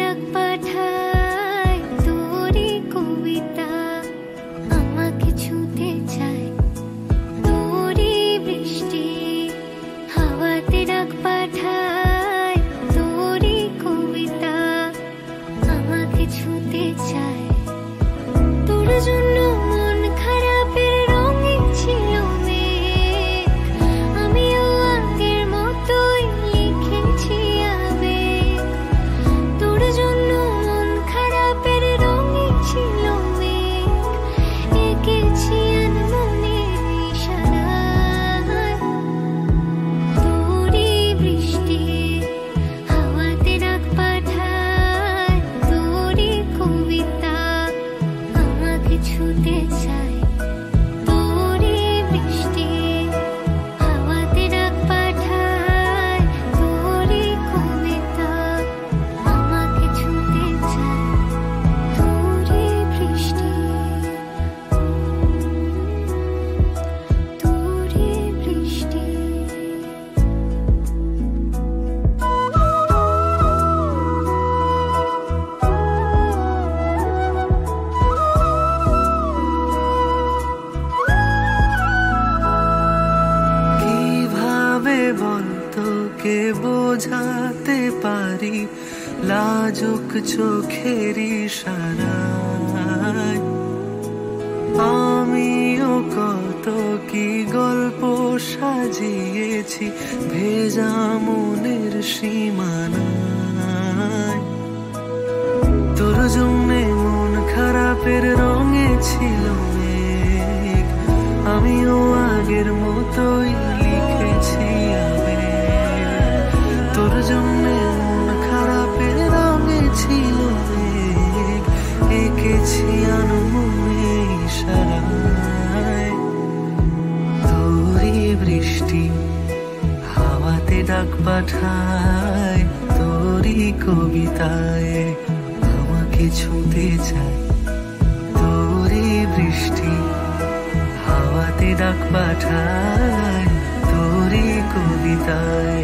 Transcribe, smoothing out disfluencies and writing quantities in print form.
ডাক পাঠায় তোরই কবিতা, আমাকে ছুঁতে চায় তোরই বৃষ্টি। হাওয়াতে ডাক পাঠায় তোরই কবিতা, আমাকে ছুঁতে চায়। তোর জন্য মন খারাপের রঙে ছিল মেঘ, আমিও আগের মতোই লিখেছি আবেগ। তোর জন্য মন খারাপের রঙে ছিল মেঘ, এঁকেছি আনমনের ইশারায় তোরই বৃষ্টি। হাওয়াতে ডাক পাঠায় তোরই কবিতা, আমাকে ছুঁতে চায় তোরই বৃষ্টি। হাওয়াতে ডাক পাঠায় তোরই কবিতা, আমাকে ছুঁতে চায় তোরই বৃষ্টি, তোরই বৃষ্টি। কিভাবে বলতো কে বোঝাতে পারি লাজুক চোখের ইশারায়। আমিও কত কি গল্প সাজিয়েছি ভেজা মনের সীমানায়। তোর জন্যে মন খারাপের রঙে ছিল মেঘ, আমিও আগের মতোই লিখেছি আবেগ। তোর জন্যে মন খারাপের রঙে ছিল মেঘ, এঁকেছি আনমনে ইশারায় তোরই বৃষ্টি। হাওয়াতে ডাক পাঠায় তোরই কবিতায়, আমাকে ছুঁতে চায় তোরই বৃষ্টি। হাওয়াতে ডাক পাঠায় তোরই কবিতায়,